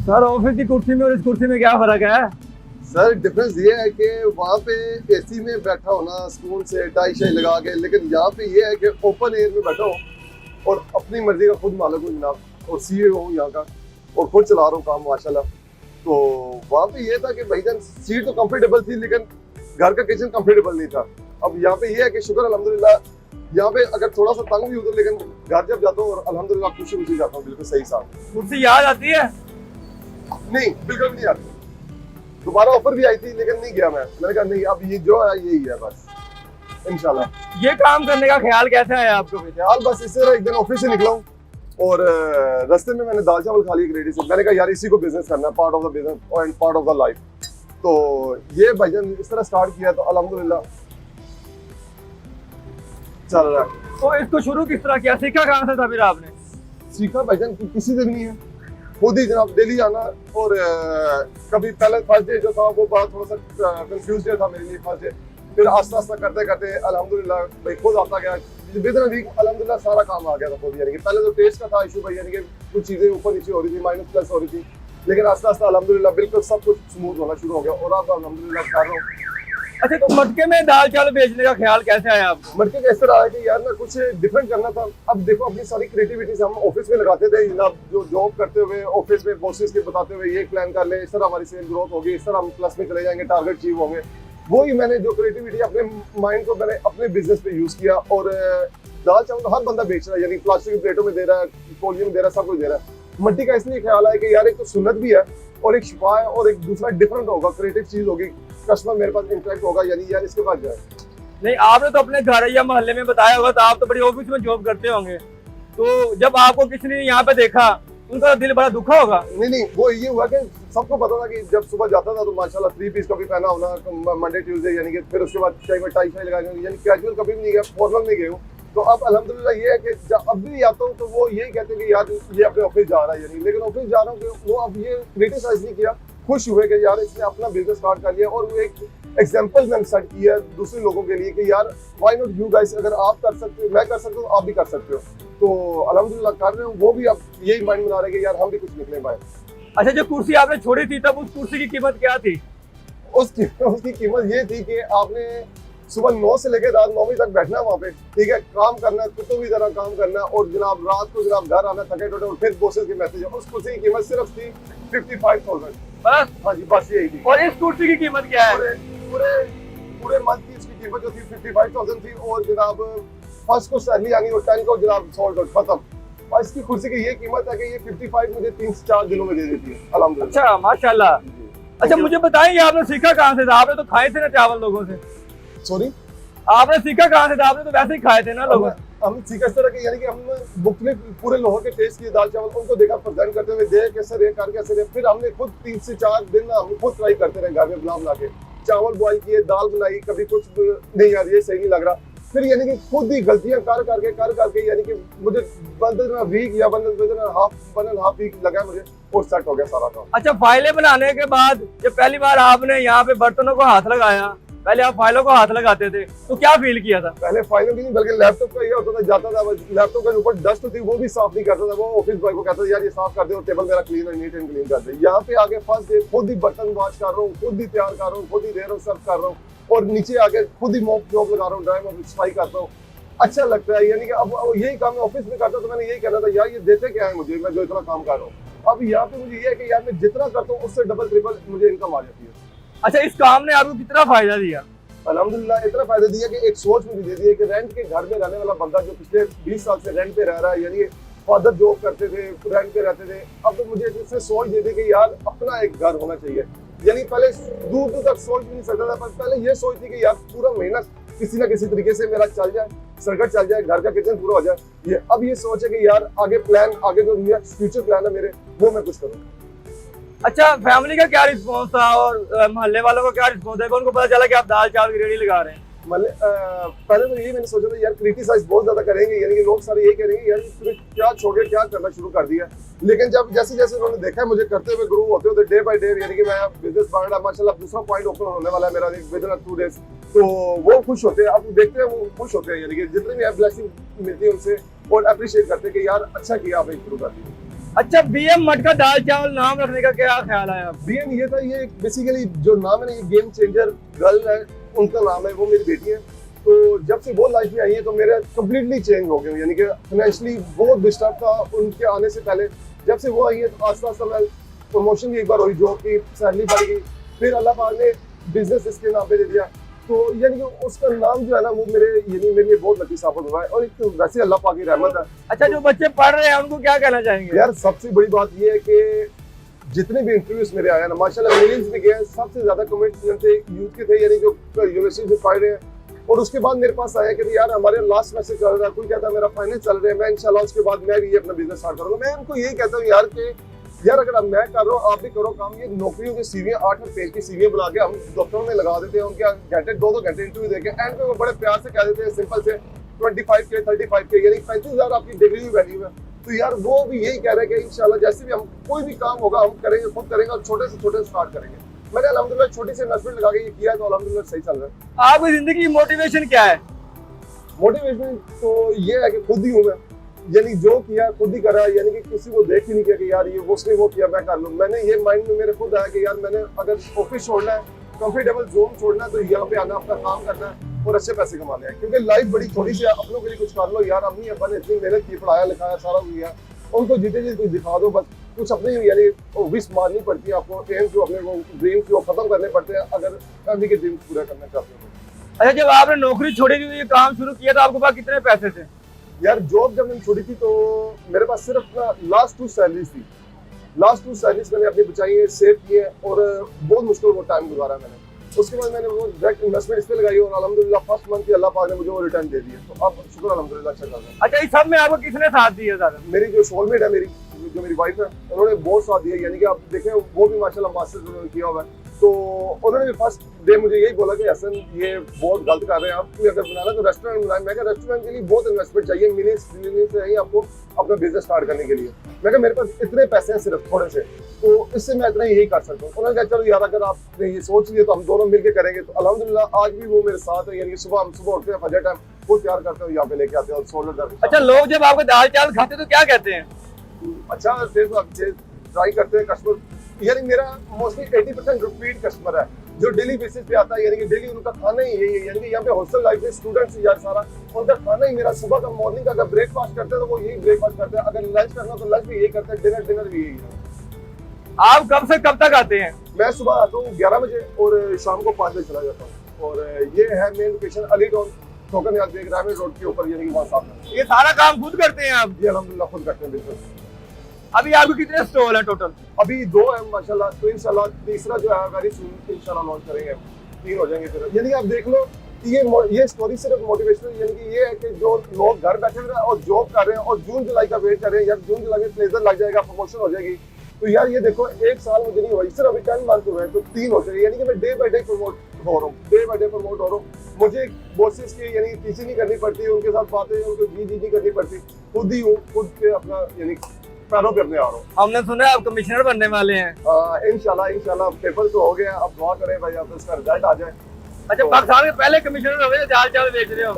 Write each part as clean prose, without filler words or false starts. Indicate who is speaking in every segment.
Speaker 1: Sir office की कुर्सी में और इस कुर्सी में क्या फर्क है?
Speaker 2: सर डिफरेंस ये है कि वहाँ पे एसी में बैठा होना सुकून से टाई शाई लगा के, लेकिन यहाँ पे ये है कि ओपन एयर में बैठा हो और अपनी मर्जी का खुद मालिक हूँ जनाब, और सीईओ हूँ यहाँ का, और खुद चला रहा हूँ काम माशाल्लाह। तो वहाँ पे ये था कि भाईजान सीट तो कंफर्टेबल थी, लेकिन घर का किचन कंफर्टेबल नहीं था। अब यहाँ पे ये है कि शुक्र अल्हम्दुलिल्लाह, यहाँ पे अगर थोड़ा सा तंग भी हो तो, लेकिन घर जब जाता हूँ और अल्हम्दुलिल्लाह खुशी खुशी जाता हूँ, बिल्कुल सही साथ।
Speaker 1: कुर्सी याद आती है?
Speaker 2: नहीं, बिल्कुल भी नहीं आती। दोबारा ऑफर भी आई थी लेकिन नहीं गया मैंने कहा नहीं, अब ये जो है यही है बस, इंशाल्लाह।
Speaker 1: ये काम करने का ख्याल कैसे आया आपको?
Speaker 2: यार बस इससे एक दिन ऑफिस से निकला हूँ और रास्ते में मैंने दाल चावल खा ली एक रेडी से। मैंने कहा यार इसी को बिजनेस करना है, part of the business and part of the life. तो ये भाईजान इस तरह स्टार्ट किया तो अल्हम्दुलिल्लाह चल रहा है।
Speaker 1: तो इसको शुरू किस तरह किया, सीखा कहाँ से था फिर आपने?
Speaker 2: सीखा भाईजान किसी दिन नहीं है, खुद ही जनाब डेली आना। और कभी पहले फर्स्ट डे जो था वो बड़ा थोड़ा सा कंफ्यूज डे था मेरे लिए फर्स्ट डे, फिर आस्ता आस्ता करते करते अल्हम्दुलिल्लाह भाई खुद आता गया। विदिन वीक अल्हम्दुलिल्लाह सारा काम आ गया था खुद। यानी कि पहले तो टेस्ट का था इशू भाई, यानी कि कुछ चीजें ऊपर नीचे हो रही थी, माइनस प्लस हो रही थी, लेकिन आस्ता आस्ता अल्हम्दुलिल्लाह बिल्कुल सब कुछ स्मूथ होना शुरू हो गया और अब अल्हम्दुलिल्लाह कर रहा हूँ।
Speaker 1: अच्छा, तो मटके में दाल चावल बेचने का ख्याल कैसे आया आपको?
Speaker 2: मटके का इस तरह आया कि यार ना कुछ डिफरेंट करना था। अब देखो अपनी सारी क्रिएटिविटी हम ऑफिस में लगाते थे जनाब, जो जॉब करते हुए ऑफिस में बॉसेस के बताते हुए ये प्लान कर ले, इस तरह हमारी सेल ग्रोथ होगी, इस तरह हम प्लस में चले जाएंगे, टारगेट अचीव होंगे। वही मैंने जो क्रिएटिविटी अपने माइंड को मैंने अपने बिजनेस पे यूज किया। और दाल चावल हर बंदा बेच रहा है, यानी प्लास्टिक की प्लेटों में दे रहा है, पोलियो में दे रहा है, सब कुछ दे रहा है। मट्टी का इसलिए ख्याल आया कि यार एक तो सुन्नत भी है और एक शिफा है और एक दूसरा डिफरेंट होगा, क्रिएटिव चीज होगी, कस्टमर मेरे पास इंटरेक्ट होगा, यानी यार इसके पास जाए।
Speaker 1: नहीं, आपने तो अपने घर या मोहल्ले में बताया होगा, तो आप तो बड़ी ऑफिस में जॉब करते होंगे, तो जब आपको किसी ने यहाँ पे देखा उनका दिल बड़ा दुखा होगा।
Speaker 2: नहीं, वो ये हुआ कि सबको पता था कि जब सुबह जाता था तो माशाल्लाह 3 पीस कभी पहना होना मंडे ट्यूसडे, यानी कि फिर उसके बाद चाहे मैं टाई शाई लगा, यानी कैजुअल कभी भी नहीं गया, फॉर्मल नहीं गए हूँ। तो अब अल्हम्दुलिल्लाह ये है कि जब अब भी आता हूँ तो वो यही कहते हैं कि यार ये अपने ऑफिस जा रहा है, यानी लेकिन ऑफिस जा रहा हूँ कि वो अब ये क्रिटिसाइज नहीं किया, खुश हुए कि यार इसने अपना बिजनेस स्टार्ट कर लिया। और वो एक एग्जाम्पल मैंने सेट किया दूसरे लोगों के लिए कि यार व्हाई नॉट यू गाइस, अगर आप कर सकते हो, मैं कर सकता हूँ, आप भी कर सकते हो। तो अल्हम्दुलिल्लाह कर रहे हो, वो भी अब यही माइंड बना रहे हैं कि यार हम भी कुछ निकले बाहर।
Speaker 1: अच्छा, जो कुर्सी आपने छोड़ी थी तब उस कुर्सी की कीमत क्या थी?
Speaker 2: उसकी कीमत ये थी कि आपने सुबह 9 से लेकर रात 9 बजे तक बैठना वहाँ पे, ठीक है, काम करना, कुत्तों की तरह काम करना, और जनाब रात को जनाब घर आना थके टूटे और फिर बॉसेस के मैसेज। उस कुर्सी की कीमत सिर्फ थी 55,000
Speaker 1: बस?
Speaker 2: हाँ जी, बस यही थी।
Speaker 1: और इस कुर्सी की कीमत क्या है?
Speaker 2: पूरे मंथ की इसकी कीमत जो थी 55,000 थी, और जनाब फर्स्ट को सैलरी आनी और 10 को जनाब सॉल्ट आउट खत्म। और इसकी कुर्सी की ये कीमत है कि ये 55 मुझे 3 से 4 दिनों में दे देती है अल्हम्दुलिल्लाह।
Speaker 1: अच्छा, माशाल्लाह। अच्छा, मुझे बताएंगे आपने सीखा कहाँ से था? आपने तो खाए थे ना चावल लोगों से।
Speaker 2: सॉरी,
Speaker 1: आपने सीखा कहाँ से था? आपने तो वैसे ही खाए थे ना लोगों से।
Speaker 2: हम सीखा इस तरह के, यानी कि हम बुक में पूरे लोगों के टेस्ट किए दाल चावल, उनको देखा प्रेजेंट करते हुए, देख कैसे रहे, कर कैसे रहे, फिर हमने खुद 3 से 4 दिन हम खुद ट्राई करते रहे घर में बना के, चावल बॉईल किए, दाल बनाई, कभी कुछ नहीं यार ये सही नहीं लग रहा, फिर यानी कि खुद ही गलतियां कर करके यानी कि मुझे 1 वीक या 1.5 वीक लगा मुझे, और सेट हो गया सारा काम।
Speaker 1: अच्छा, फाइलें बनाने के बाद जब पहली बार आपने यहाँ पे बर्तनों को हाथ लगाया, पहले आप फाइलों को हाथ लगाते थे, तो क्या फील किया था?
Speaker 2: पहले फाइलों की नहीं बल्कि लैपटॉप का ये होता था, जाता था लैपटॉप के ऊपर डस्ट थी वो भी साफ नहीं करता था, वो ऑफिस बॉय को कहता था यार ये साफ कर दे और टेबल मेरा क्लीन और नीट एंड क्लीन कर दे। यहाँ पे आके फर्स्ट डे खुद ही बर्तन वॉश कर रहा हूँ, खुद ही तैयार कर रहा हूँ, खुद ही दे रहा हूँ, सर्व कर रहा हूँ, और नीचे आके खुद ही मॉप जॉब लगा रहा हूँ, ड्राई मॉप सफाई करता हूँ। अच्छा लगता है, यानी कि अब यही काम मैं ऑफिस में करता तो मैंने यही कहना था यार ये देते क्या है मुझे, मैं जो इतना काम कर रहा हूँ। अब यहाँ पे मुझे ये है कि यार मैं जितना करता हूँ उससे डबल ट्रिपल मुझे इनकम आ जाती है।
Speaker 1: अच्छा, इस काम ने आपको कितना फायदा दिया?
Speaker 2: अल्हम्दुलिल्लाह इतना फायदा दिया कि एक सोच मुझे दे दी है कि रेंट के घर में रहने वाला बंदा जो पिछले 20 साल से रेंट पे रह रहा है, यानी फादर जॉब करते थे, रेंट पे रहते थे, अब तो मुझे इससे सोच दे दी कि यार अपना एक घर होना चाहिए। यानी पहले दूर दूर तक सोच भी नहीं सकता था, पर पहले ये सोच थी कि यार पूरा महीना किसी ना किसी तरीके से मेरा चल जाए, सर्कट चल जाए, घर का किचन पूरा हो जाए। ये अब ये सोच है कि यार आगे प्लान, आगे जो फ्यूचर प्लान है मेरे, वो मैं कुछ करूँ।
Speaker 1: अच्छा, फैमिली का क्या रिस्पॉन्स था और मोहल्ले वालों का क्या रिस्पॉन्स है? उनको पता चला कि आप दाल चावल की रेडी लगा रहे हैं?
Speaker 2: पहले तो यही मैंने सोचा था यार क्रिटिसाइज बहुत ज्यादा करेंगे, यानी कि लोग सारे यही करेंगे यार क्या छोड़ के क्या करना शुरू कर दिया। लेकिन जब जैसे जैसे उन्होंने देखा मुझे करते हुए, ग्रो होते होते डे बाय डे, यानी कि मैं बिजनेस बढ़ रहा, माशाल्लाह दूसरा पॉइंट ओपन होने वाला है मेरा विद इन 2 डेज, तो वो खुश होते हैं। अब देखते हैं वो खुश होते हैं, यानी कि जितने भी ब्लेसिंग मिलती है उनसे, और अप्रिशिएट करते हैं कि यार अच्छा किया आपने शुरू कर दिया।
Speaker 1: अच्छा, बीएम मटका दाल चावल नाम रखने का क्या ख्याल है आप?
Speaker 2: बीएम ये था, ये बेसिकली जो नाम है ना, ये गेम चेंजर गर्ल है, उनका नाम है, वो मेरी बेटी है। तो जब से वो लाइफ में आई है तो मेरा कंप्लीटली चेंज हो गया, यानी कि फाइनेंशियली बहुत डिस्टर्ब था उनके आने से पहले। जब से वो आई है तो आस्ता आस्ता मैं प्रमोशन भी एक बार हुई, जॉब की सैलरी बढ़ गई, फिर अल्लाह पाक ने बिजनेस इसके नाम पे दे दिया। तो यानी कि उसका नाम जो है ना वो मेरे लिए बहुत लकी साबित हुआ है, और एक तो वैसे अल्लाह पाक की रहमत है।
Speaker 1: अच्छा, जो बच्चे पढ़ रहे हैं उनको क्या कहना चाहेंगे?
Speaker 2: यार सबसे बड़ी बात ये है कि जितने भी इंटरव्यूज मेरे आए ना, माशाल्लाह मिलियंस में गए, सबसे ज्यादा कमेंट थे यूथ के थे, यानी जो यूनिवर्सिटी से पढ़ रहे हैं। और उसके बाद मेरे पास आया कि यार हमारे लास्ट मैसेज चल रहा है, कोई कहता है मेरा फाइनेंस चल रहा है, मैं इंशाल्लाह उसके बाद मैं भी ये अपना बिजनेस स्टार्ट करूंगा। मैं उनको यही कहता हूँ यार कि यार अगर अब मैं कर रहा हूँ आप भी करो काम। ये नौकरियों की सीवियां 8 पेज की सीवियां बना के हम दफ्तरों में लगा देते हैं, उनके घंटे 2-2 घंटे इंटरव्यू देके एंड पे वो बड़े प्यार से कह देते हैं सिंपल से 25K 35K, यानी 35,000 आपकी डिग्री की वैल्यू है। तो यार वो भी यही कह रहे हैं कि इंशाल्लाह जैसे भी हम कोई भी काम होगा हम करेंगे, खुद करेंगे और छोटे से छोटे स्टार्ट करेंगे। मैंने अल्हम्दुलिल्लाह छोटी सी इन्वेस्टमेंट लगा के ये किया तो अल्हम्दुलिल्लाह सही चल रहा है।
Speaker 1: आपकी जिंदगी की मोटिवेशन क्या है?
Speaker 2: मोटिवेशन तो ये है कि खुद ही हूँ मैं, यानी जो किया खुद ही करा, यानी कि किसी को देख ही नहीं किया कि यार ये उसने वो किया मैं कर लूँ। मैंने ये माइंड में मेरे खुद आया कि यार मैंने अगर ऑफिस छोड़ना है, कंफर्टेबल जोन छोड़ना है, तो यहाँ पे आना, अपना काम करना है और अच्छे पैसे कमाने हैं। क्योंकि लाइफ बड़ी थोड़ी सी है, अपनों के लिए कुछ कर लो यार। अम्मी अब्बा ने इतनी मेहनत की, पढ़ाया लिखाया सारा किया, उनको जीते जी कुछ दिखा दो बस। कुछ अपने यानी विश मारनी पड़ती है आपको, एम जो अपने वो ड्रीम्स जो खत्म करने पड़ते हैं अगर फैमिली के ड्रीम्स पूरा करना चाहते हो।
Speaker 1: अच्छा, जब आपने नौकरी छोड़ी थी, ये काम शुरू किया, तो आपके पास कितने पैसे थे?
Speaker 2: यार जॉब जब मैंने छोड़ी थी तो मेरे पास सिर्फ ना लास्ट 2 सैलरीज थी। लास्ट 2 सैलरीज मैंने अपनी बचाई है, सेव की है, और बहुत मुश्किल वो टाइम गुजारा मैंने। उसके बाद मैंने वो डायरेक्ट इन्वेस्टमेंट इस पे लगाई और अल्हम्दुलिल्लाह फर्स्ट मंथ ही अल्लाह पाक ने मुझे वो रिटर्न दे दिया। तो अब शुक्र अल्हम्दुलिल्लाह अच्छा चल रहा है।
Speaker 1: अच्छा, इस सब में आपको किसने साथ दिया ज़्यादा?
Speaker 2: मेरी जो सोलमेट है, मेरी वाइफ है, उन्होंने बहुत साथ दिया। यानी कि आप देखें वो भी माशाल्लाह मास्टर्स उन्होंने किया हुआ है। तो उन्होंने भी फर्स्ट डे मुझे यही बोला कि हसन ये बहुत गलत कर रहे हैं आप, कोई अगर बनाना तो रेस्टोरेंट बनाए। मैं कहा रेस्टोरेंट के लिए बहुत इन्वेस्टमेंट चाहिए, मिलियंस चाहिए आपको अपना बिजनेस स्टार्ट करने के लिए। मैं कहा मेरे पास इतने पैसे हैं सिर्फ थोड़े से, तो इससे मैं इतना यही कर सकता हूँ। उन्होंने कहा चलो यार अगर आपने ये सोच लिया तो हम दोनों मिलकर करेंगे। तो अल्हम्दुलिल्लाह आज भी वो मेरे साथ है, यानी सुबह उठते हैं फजर टाइम, वो तैयार करते हैं यहाँ पे लेके आते हैं और सोलर।
Speaker 1: अच्छा, लोग जब आपको दाल चावल खाते तो क्या कहते हैं?
Speaker 2: अच्छा ट्राई करते हैं कस्टमर, यानी मेरा मोस्टली 80% रिपीट कस्टमर है जो डेली बेसिस पे आता है, यानी कि डेली उनका खाना ही यही है। यानी कि यहाँ पे हॉस्टल लाइफ में स्टूडेंट्स यार सारा उनका खाना ही मेरा सुबह का मॉर्निंग का अगर ब्रेकफास्ट करते हैं तो वो यही ब्रेकफास्ट करते हैं, अगर लंच करना तो लंच भी यही करते हैं, डिनर भी यही है।
Speaker 1: आप कब से कब तक आते हैं?
Speaker 2: मैं सुबह आता हूँ 11 बजे और शाम को 5 बजे चला जाता हूँ। और ये है main location Ali town, token याद देख ग्रामीण रोड के ऊपर, यानी कि वहाँ सामने।
Speaker 1: ये सारा काम खुद करते हैं आप?
Speaker 2: ये अल्हम्दुलिल्लाह खुद करते हैं बिल्कुल।
Speaker 1: अभी आपके कितने स्टॉल है टोटल?
Speaker 2: अभी 2 है माशाल्लाह, तो इंशाल्लाह तीसरा जो है वेरी सून इंशाल्लाह लॉन्च करेंगे, 3 हो जाएंगे फिर। यानी कि आप देख लो ये स्टोरी सिर्फ मोटिवेशनल, यानी कि ये है कि जो लोग घर बैठे हुए हैं और जॉब कर रहे हैं और जून जुलाई का वेट कर रहे हैं, यार जून जुलाई में प्लेजर लग जाएगा, प्रमोशन हो जाएगी। तो यार ये देखो 1 साल मुझे नहीं हुआ, सिर्फ अभी 10 मंथ हुए हैं तो 3 हो जाएगी। यानी कि मैं डे बाय डे प्रमोट हो रहा हूँ, डे बाय डे प्रमोट हो रहा हूँ। मुझे बॉसेस की यानी टीचिंग नहीं करनी पड़ती, उनके साथ बातें उनको जी नहीं करनी पड़ती, खुद ही हूँ, खुद के अपना यानी पैरों पे अपने आ रहा हूँ।
Speaker 1: हमने सुना है आप कमिश्नर बनने वाले हैं।
Speaker 2: इंशाल्लाह पेपर तो हो गया, अब दुआ करें भाई अब इसका रिजल्ट आ जाए।
Speaker 1: अच्छा, पाकिस्तान के पहले कमिश्नर हुए दाल चावल बेच रहे हो?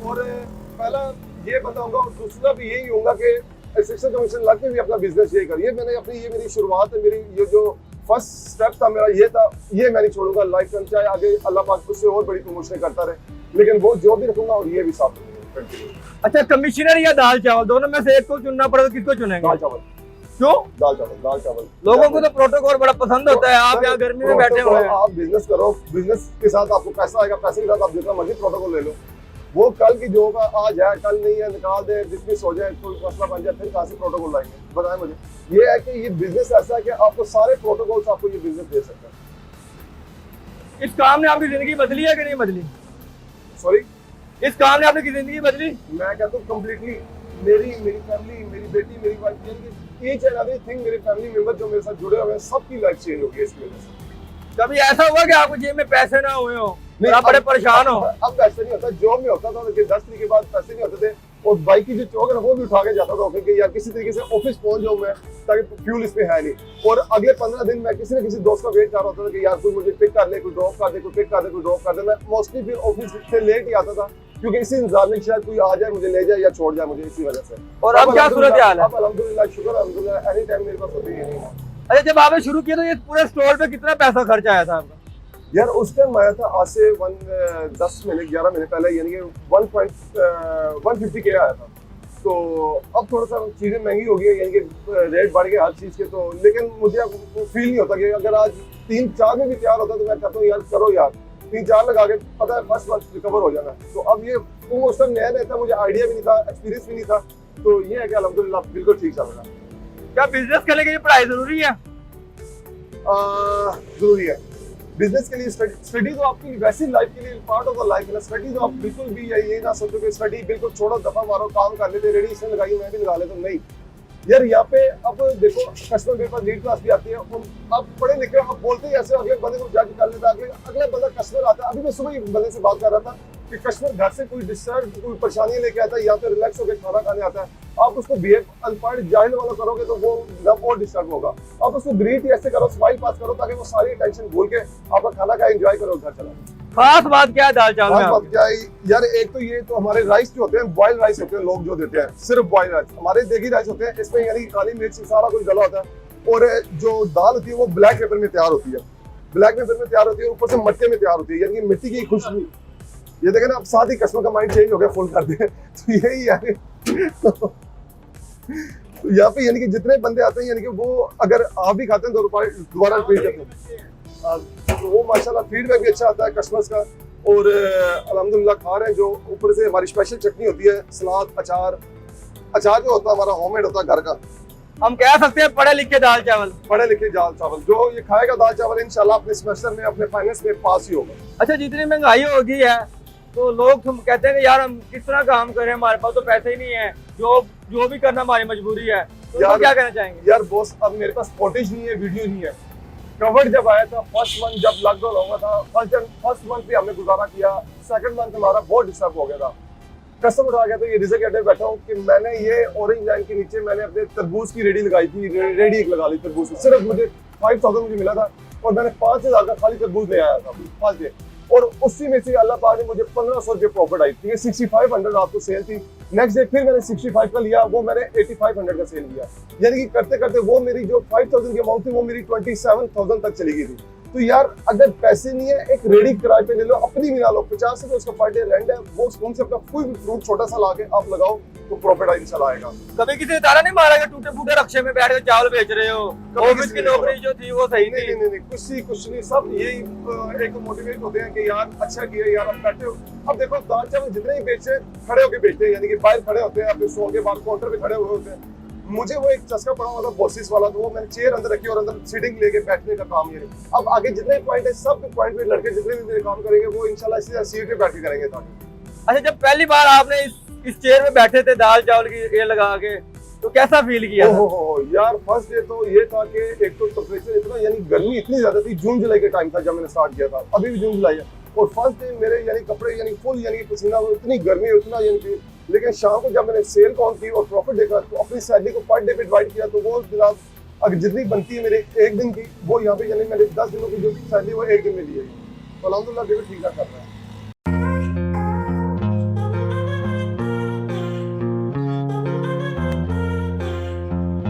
Speaker 2: और पहला ये बंदा होगा और दूसरा भी यही होगा कि असिस्टेंट कमिश्नर लग के भी अपना बिजनेस यही करिए। मैंने अपनी ये मेरी शुरुआत है, मेरी ये जो फर्स्ट स्टेप था मेरा ये था, ये मैं नहीं छोड़ूंगा लाइफ टाइम, चाहे आगे अल्लाह पाक उससे और बड़ी प्रमोशन करता रहे, लेकिन वो जो भी रखूंगा और ये भी साथ रखूंगा।
Speaker 1: अच्छा, कमिश्नर या दाल चावल दोनों में से एक को चुनना पड़े तो किसको चुनेंगे?
Speaker 2: दाल चावल।
Speaker 1: क्यों?
Speaker 2: दाल चावल।
Speaker 1: लोगों को तो प्रोटोकॉल बड़ा पसंद होता है, आप यहाँ गर्मी में बैठे हुए हैं।
Speaker 2: आप बिजनेस करो, बिजनेस के साथ आपको पैसा आएगा, पैसे के साथ आप जितना मर्जी प्रोटोकॉल ले लो। वो कल की जो होगा आज है, कल नहीं है, निकाल दे, डिसमिस हो जाए, कोई मसला बन जाए, फिर कहाँ से प्रोटोकॉल लाएंगे? बताएं मुझे। ये है कि ये बिजनेस ऐसा है कि आपको सारे प्रोटोकॉल्स आपको ये बिजनेस दे सकते हैं।
Speaker 1: इस काम ने आपकी जिंदगी बदली है कि नहीं बदली?
Speaker 2: सॉरी,
Speaker 1: इस काम ने आपकी जिंदगी बदली?
Speaker 2: मैं कहता हूँ कम्प्लीटली। मेरी फैमिली, मेरी बेटी, मेरी वाइफ, यानी ईच एंड एवरीथिंग, मेरे फैमिली मेंबर जो मेरे साथ जुड़े हुए हैं, सबकी लाइफ चेंज हो गई इस वजह से।
Speaker 1: कभी ऐसा हुआ कि आपको जेब में पैसे ना हुए हो, आप बड़े परेशान हो?
Speaker 2: अब ऐसा नहीं होता, जॉब में होता था कि 10 दिन के बाद पैसे नहीं होते थे, और बाइक की जो चौक है ना वो भी उठा के जाता था ऑफिस के, यार किसी तरीके से ऑफिस पहुंच जाऊं मैं, ताकि फ्यूल इसमें है नहीं। और अगले 15 दिन मैं किसी न किसी दोस्त का वेट कर रहा होता था कि यार कोई मुझे पिक कर ले, कोई ड्रॉप कर दे, कोई पिक कर दे, कोई ड्रॉप कर दे। मैं मोस्टली फिर ऑफिस से लेट ही आता था, क्योंकि इसी इंतजार में शायद कोई आ जाए, मुझे ले जाए या छोड़ जाए मुझे, इसी वजह से।
Speaker 1: और अब क्या सूरत हाल है?
Speaker 2: अब अल्हम्दुलिल्लाह, शुक्र अल्हम्दुलिल्लाह, एनी टाइम मेरे पास होती है नहीं।
Speaker 1: अच्छा, जब आपने शुरू किया तो ये पूरे स्टोर पे कितना पैसा खर्च आया था आपका?
Speaker 2: यार उस टाइम आया था आज से 10 महीने 11 महीने पहले, यानी कि 150 के आया था। तो अब थोड़ा सा चीज़ें महंगी हो गई है, यानी कि रेट बढ़ गए हर चीज़ के। तो लेकिन मुझे अब फील नहीं होता कि अगर आज 3-4 में भी तैयार होता तो मैं कहता हूँ यार करो यार, 3-4 लगा के पता है फर्स्ट मंथ रिकवर हो जाना। तो अब ये उस टाइम नया नया था, मुझे आइडिया भी नहीं था, एक्सपीरियंस भी नहीं था। तो ये है कि अल्हम्दुलिल्लाह बिल्कुल ठीक चल रहा है।
Speaker 1: क्या बिजनेस करने के लिए पढ़ाई जरूरी है?
Speaker 2: जरूरी है बिजनेस के लिए। स्टडी तो आपकी वैसी लाइफ के लिए पार्ट ऑफ द लाइफ है ना। स्टडी तो आप बिल्कुल भी ये ना सोचो कि स्टडी बिल्कुल छोड़ो, दफा मारो, काम कर लेते, रेडी इसने लगाई मैं भी लगा लेता हूँ, नहीं यार। यहाँ पे अब देखो कस्टमर मेरे पास लीड क्लास भी आती है, अब पढ़े लिखे अब बोलते ही ऐसे अगले बंदे को जज कर लेता है, अगला बंदा कस्टमर आता है। अभी मैं सुबह एक बंदे से बात कर रहा था कि कस्टमर घर से कोई डिस्टर्ब, कोई परेशानी लेके आता है या फिर रिलैक्स होकर खाना खाने आता है। आप उसको बिहेव अनपढ़ जाहिल वाला करोगे तो वो और डिस्टर्ब होगा। आप उसको ग्रीट ऐसे करो, स्माइल पास करो, ताकि वो सारी टेंशन भूल के आपका खाना का एंजॉय करो, घर चला।
Speaker 1: खास बात क्या है दाल चावल में?
Speaker 2: बात क्या है यार, एक तो ये तो हमारे राइस जो होते हैं बॉइल्ड राइस होते हैं, लोग जो देते हैं सिर्फ बॉइल्ड राइस। हमारे देगी राइस होते हैं, इसमें यानी काली मिर्च सारा कुछ डला होता है। और जो दाल होती है वो ब्लैक पेपर में तैयार होती है, ब्लैक पेपर में तैयार होती है, ऊपर से मटके में तैयार होती है, यानी मिट्टी की खुशबू। ये देखें ना, अब साथ ही कस्टमर का माइंड चेंज हो गया, फुल कर दिया। तो यही यार यहाँ पे यानी कि जितने बंदे आते हैं, यानी कि वो अगर आप भी खाते हैं तो दोबारा रिपीट करते हैं। तो वो माशाल्लाह फीडबैक भी अच्छा आता है कस्टमर्स का। और अल्हम्दुलिल्लाह खा रहे हैं। जो ऊपर से हमारी स्पेशल चटनी होती है, सलाद, अचार जो होता है हमारा होममेड होता है घर का।
Speaker 1: हम कह सकते हैं पढ़े लिखे दाल चावल।
Speaker 2: पढ़े लिखे दाल चावल, जो ये खाएगा दाल चावल इंशाल्लाह अपने सेमेस्टर में, अपने फाइनेंस में पास ही होगा।
Speaker 1: अच्छा, जितनी महंगाई हो गई है तो लोग कहते हैं कि यार हम किस तरह काम करें, हमारे पास तो पैसे ही नहीं है, जो भी करना हमारी मजबूरी है। तो यार क्या कहना चाहेंगे?
Speaker 2: यार बॉस, अब मेरे पास फुटेज नहीं है, वीडियो नहीं है। कवर्ड जब आया था फर्स्ट मंथ, जब लॉकडाउन हुआ था, फर्स्ट मंथ भी हमने गुजारा किया, सेकंड मंथ हमारा बहुत डिस्टर्ब हो गया था। कस्टमर आ गया तो ये रिजल्ट कहते बैठा हूँ कि मैंने ये ऑरेंज लाइन के नीचे मैंने अपने तरबूज की रेडी लगाई थी, रेडी एक लगा ली तरबूज की। सिर्फ मुझे 5000 मुझे मिला था और मैंने 5000 का खाली तरबूज ले आया था 5 डे। और उसी में से अल्लाह पाक ने मुझे 1500 रुपये प्रॉफिट आई थी। 6500 आपको सेल थी। नेक्स्ट डे फिर मैंने 65 का लिया, वो मैंने 8500 का सेल लिया। यानी कि करते करते वो मेरी जो 5000 की अमाउंट थी वो मेरी 27000 तक चली गई थी। तो यार अगर पैसे नहीं है, एक रेडी किराए पे ले लो, अपनी भी ना लो, 50 रुपये उसका पर डे रेंट है, वो उनसे अपना कोई भी फ्रूट छोटा सा लाके आप लगाओ तो प्रॉफिट इंशाल्लाह आएगा।
Speaker 1: कभी किसी ने तारा नहीं मारा कि टूटे फूटे रक्शे में बैठ के चावल बेच रहे हो? ऑफिस की नौकरी जो थी वो सही थी?
Speaker 2: नहीं, कुछ नहीं, सब यही एक मोटिवेट होते हैं कि यार अच्छा किया यार, अब बैठे हो। अब देखो दाल चावल जितने ही बेचते खड़े होके बेचते हैं, यानी कि बाहर खड़े होते हैं, अपने शो के बाहर काउंटर पे खड़े हुए होते हैं। मुझे वो एक चस्का पड़ा हुआ था बॉसिस वाला, तो वो मैंने चेयर अंदर रखी और अंदर सीटिंग लेके बैठने का काम ये। अब आगे जितने पॉइंट है, सब पॉइंट पे लड़के जितने भी मेरे काम करेंगे वो इंशाल्लाह इसी सीट पे बैठ के करेंगे।
Speaker 1: अच्छा, जब पहली बार आपने इस चेयर में बैठे थे दाल चावल की ये लगा के, तो कैसा फील किया था?
Speaker 2: यार फर्स्ट डे तो ये था कि एक तो टेम्परेचर इतना, यानी गर्मी इतनी ज्यादा थी। जून जुलाई के टाइम था जब मैंने स्टार्ट किया था, अभी भी जून जुलाई है। और फर्स्ट डे मेरे यानी कपड़े यानी फुल यानी पसीना, इतनी गर्मी उतना यानी कि। लेकिन शाम को जब मैंने सेल काउंट की और प्रॉफिट देखा तो अपनी सैलरी को पर डे पे डिवाइड किया, तो वो जनाब अगर जितनी बनती है मेरे एक दिन की, वो यहाँ पे यानी मैंने 10 दिनों की जो सैलरी वो एक दिन में ली है। तो अल्हम्दुलिल्लाह बिल्कुल ठीक ठाक कर रहा है।